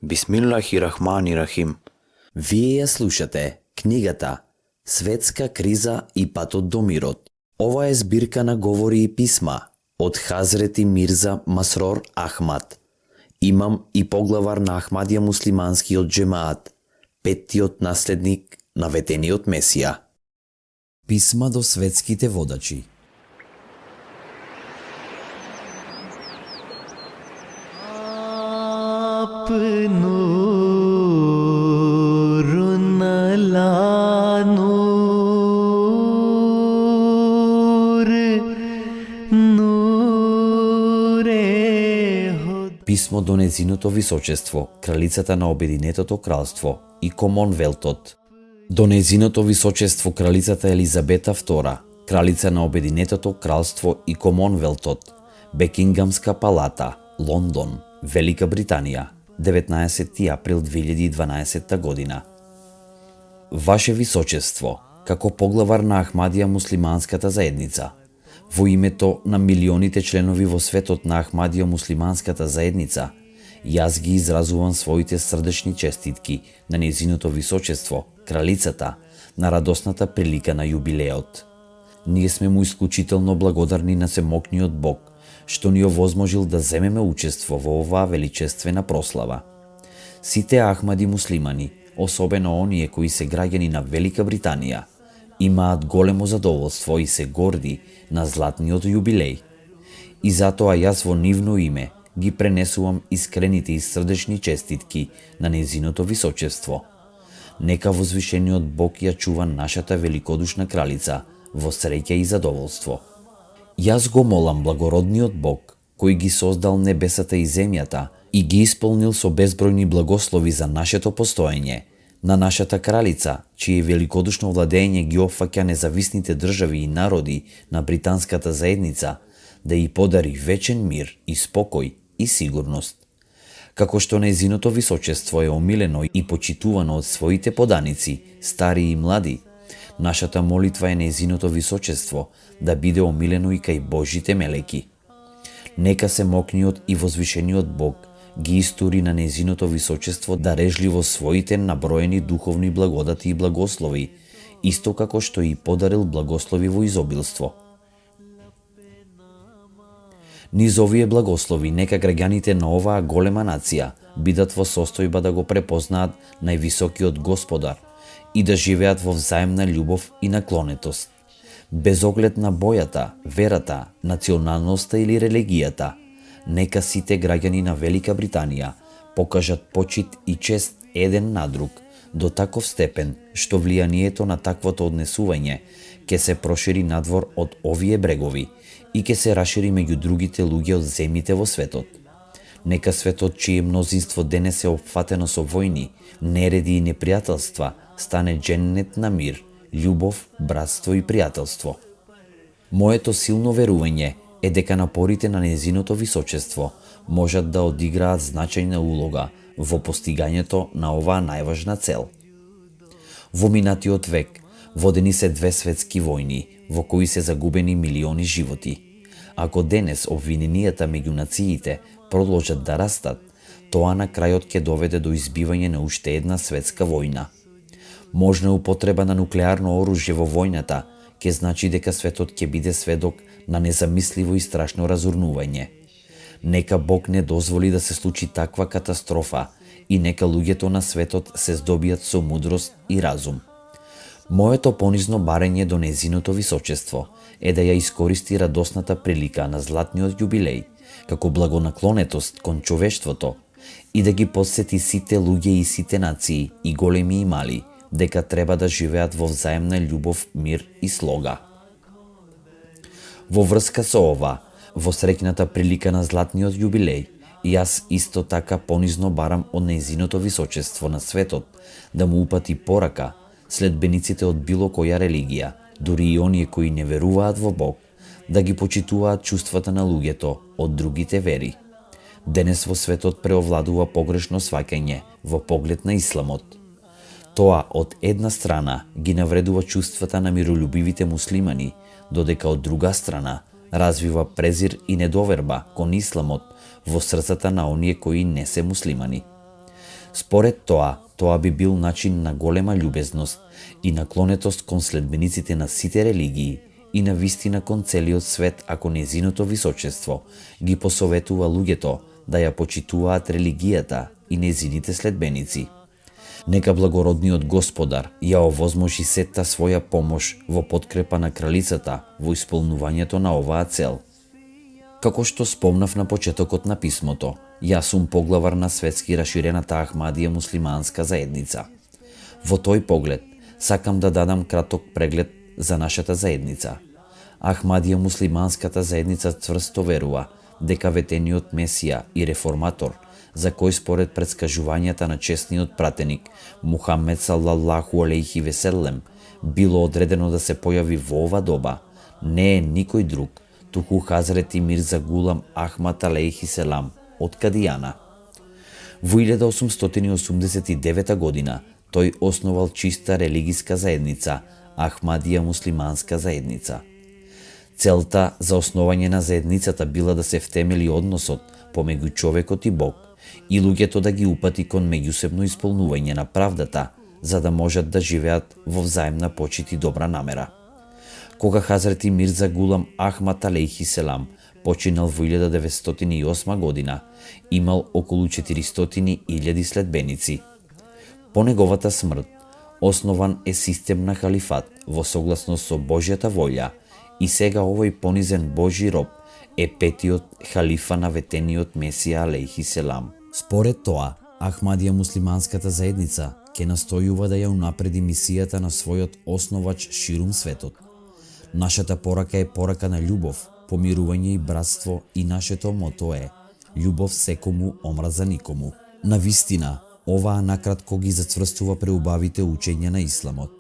Бисмиллахи-рахмани-рахим. Вие ја слушате книгата Светска криза и патот до мирот. Ова е збирка на говори и писма од Хазрети Мирза Масрор Ахмад, имам и поглавар на Ахмадија муслиманскиот джемаат, петтиот наследник на ветениот Месија. Писма до светските водачи. Писмо до незиното височество, кралицата на Обединетото кралство и Комонвелтот. До незиното височество кралицата Елизабета II, кралица на Обединетото кралство и Комонвелтот, Бекингамска палата, Лондон, Велика Британија, 19 април 2012 година. Ваше височество, како поглавар на Ахмадија муслиманската заедница, во името на милионите членови во светот на Ахмадија муслиманската заедница, јас ги изразувам своите срдечни честитки на незиното височество, кралицата, на радосната прилика на јубилеот. Ние сме му исклучително благодарни на Семокниот Бог, што ни овозможил да земеме учество во оваа величествена прослава. Сите Ахмади муслимани, особено оние кои се граѓани на Велика Британија, имаат големо задоволство и се горди на златниот јубилеј. И затоа јас во нивно име ги пренесувам искрените и срдечни честитки на незиното височество. Нека возвишениот Бог ја чува нашата великодушна кралица во среќа и задоволство. Јас го молам благородниот Бог, кој ги создал небесата и земјата и ги исполнил со безбројни благослови за нашето постоење, на нашата кралица, чие великодушно владење ги опфаќа независните држави и народи на британската заедница, да ја подари вечен мир и спокој и сигурност. Како што незиното височество е омилено и почитувано од своите поданици, стари и млади, нашата молитва е незиното височество да биде омилено и кај Божите мелеки. Нека Семокниот и возвишениот Бог ги истури на незиното височество дарежливо своите наброени духовни благодати и благослови, исто како што и подарил благослови во изобилство. Низ овие благослови нека граѓаните на оваа голема нација бидат во состојба да го препознаат највисокиот Господар и да живеат во взаемна љубов и наклонетост, без оглед на бојата, верата, националноста или религијата. Нека сите граѓани на Велика Британија покажат почит и чест еден на друг до таков степен што влијанието на таквото однесување ќе се прошири надвор од овие брегови и ќе се расшири меѓу другите луѓе од земјите во светот. Нека светот, чие мнозинство денес е опфатено со војни, нереди и непријателства, стане дженнет на мир, љубов, братство и пријателство. Моето силно верување е дека напорите на незиното височество можат да одиграат значајна улога во постигањето на оваа најважна цел. Во минатиот век водени се две светски војни во кои се загубени милиони животи. Ако денес обвиненијата меѓу нациите продолжат да растат, тоа на крајот ќе доведе до избивање на уште една светска војна. Можна употреба на нуклеарно оружје во војната ќе значи дека светот ќе биде сведок на незамисливо и страшно разурнување. Нека Бог не дозволи да се случи таква катастрофа и нека луѓето на светот се здобијат со мудрост и разум. Моето понизно барење до незиното височество е да ја искористи радосната прилика на златниот јубилеј како благонаклонетост кон човештвото и да ги подсети сите луѓе и сите нации, и големи и мали, дека треба да живеат во взаемна љубов, мир и слога. Во врска со ова, во среќната прилика на златниот јубилеј, јас исто така понизно барам од незиното височество на светот да му упати порака следбениците од било која религија, дури и оние кои не веруваат во Бог, да ги почитуваат чувствата на луѓето од другите вери. Денес во светот преовладува погрешно сваќање во поглед на исламот. Тоа од една страна ги навредува чувствата на миролюбивите муслимани, додека од друга страна развива презир и недоверба кон исламот во срцата на оние кои не се муслимани. Според тоа би бил начин на голема љубезност и наклонетост кон следбениците на сите религии и на вистина кон целиот свет ако незиното височество ги посоветува луѓето да ја почитуваат религијата и незините следбеници. Нека благородниот Господар ја овозможи сета своја помош во подкрепа на кралицата во исполнувањето на оваа цел. Како што спомнав на почетокот на писмото, јас сум поглавар на светски раширената Ахмадија муслиманска заедница. Во тој поглед, сакам да дадам краток преглед за нашата заедница. Ахмадија муслиманската заедница цврсто верува дека ветениот Месија и реформатор, за кој според претскажувањата на честниот пратеник Мухамед салалаху алейхи веселем било одредено да се појави во ова доба, не е никој друг, туку Хазрети Мирза Гулам Ахмад алейхи селам од Кадијана. Во 1889 година тој основал чиста религиска заедница, Ахмадија муслиманска заедница. Целта за основање на заедницата била да се втемели односот помеѓу човекот и Бог и луѓето да ги упати кон меѓусебно исполнување на правдата, за да можат да живеат во взаемна почит и добра намера. Кога Хазрети Мирза Гулам Ахмад алейхи селам починал во 1908 година, имал околу 400.000 следбеници. По неговата смрт, основан е систем на халифат во согласност со Божјата волја и сега овој понизен Божи роб е петиот халифа на ветениот Месија алейхи селам. Според тоа, Ахмадија муслиманската заедница ќе настојува да ја унапреди мисијата на својот основач ширум светот. Нашата порака е порака на љубов, помирување и братство и нашето мото е љубов секому, омраза никому. На вистина, оваа накратко ги зацврстува преубавите учења на исламот.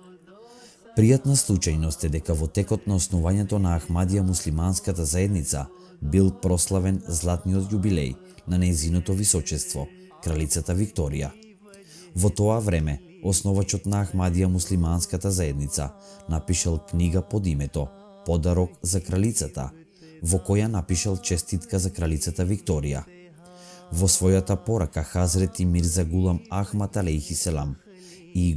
Пријатна случајност е дека во текот на основањето на Ахмадија муслиманската заедница бил прославен златниот јубилеј на нејзиното височество, кралицата Викторија. Во тоа време, основачот на Ахмадија муслиманската заедница напишал книга под името Подарок за кралицата, во која напишал честитка за кралицата Викторија. Во својата порака Хазрети Мирза Гулам Ахмад алейхи селам и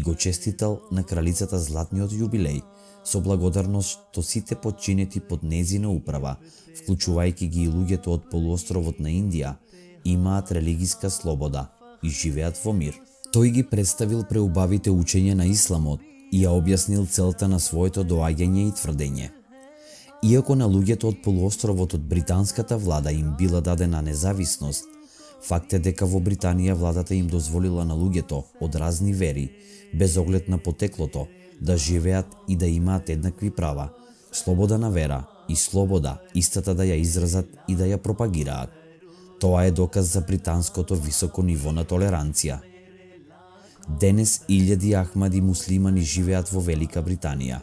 го честитал на кралицата златниот јубилеј со благодарност што сите подчинети под незина управа, вклучувајќи ги и луѓето од полуостровот на Индија, имаат религиска слобода и живеат во мир. Тој ги представил преубавите учења на исламот и ја објаснил целта на своето доаѓање и тврдење. Иако на луѓето од полуостровот од британската влада им била дадена независност, факт е дека во Британија владата им дозволила на луѓето од разни вери, без оглед на потеклото, да живеат и да имаат еднакви права, слобода на вера и слобода истата да ја изразат и да ја пропагираат. Тоа е доказ за британското високо ниво на толеранција. Денес илјади ахмади муслимани живеат во Велика Британија.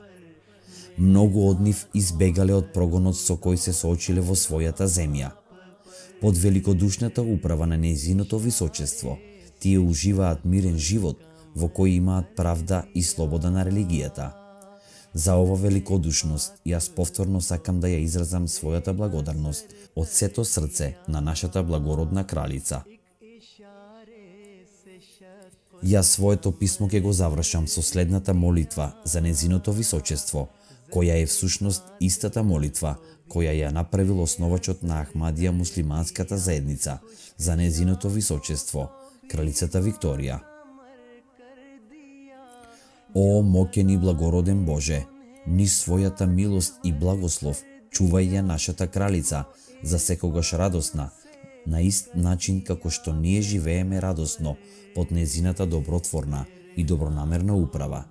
Многу од нив избегале од прогонот со кој се соочиле во својата земја. Под великодушната управа на нејзиното височество, тие уживаат мирен живот во кој имаат правда и слобода на религијата. За ова великодушност јас повторно сакам да ја изразам својата благодарност од сето срце на нашата благородна кралица. Јас своето писмо ќе го завршам со следната молитва за нејзиното височество, која е всушност истата молитва која ја направил основачот на Ахмадија муслиманската заедница за нејзиното височество, кралицата Викторија. О, моќен и благороден Боже, низ својата милост и благослов чувај ја нашата кралица за секогаш радосна, на ист начин како што ние живееме радосно под незината добротворна и добронамерна управа.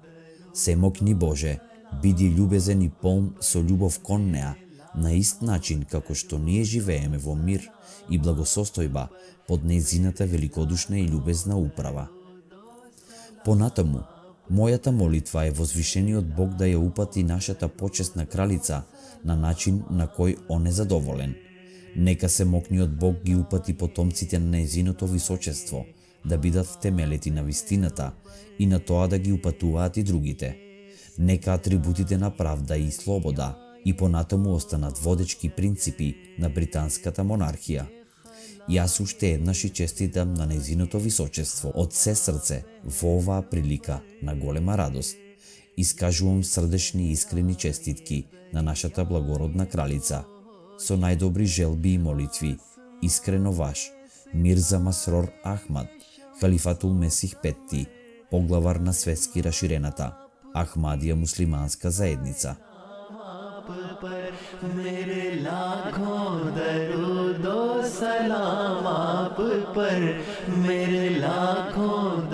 Семокни Боже, биди љубезен и полн со љубов кон неа, на ист начин како што ние живееме во мир и благосостојба под незината великодушна и љубезна управа. Понатаму, мојата молитва е возвишениот Бог да ја упати нашата почесна кралица на начин на кој он е задоволен. Нека се мокниот Бог ги упати потомците на нејзиното височество да бидат втемелети на вистината и на тоа да ги упатуваат и другите. Нека атрибутите на правда и слобода и понатаму останат водечки принципи на британската монархија. Јас уште еднаш и честитам на нејзиното височество од се срце во оваа прилика на голема радост. Искажувам срдечни и искрени честитки на нашата благородна кралица. Со најдобри желби и молитви, искрено ваш, Мирза Масрор Ахмад, Халифатул Месих Петти, поглавар на светски раширената Ахмадија муслиманска заедница. मेरे लाखों दरूदो सलाम आप पर, मेरे लाखों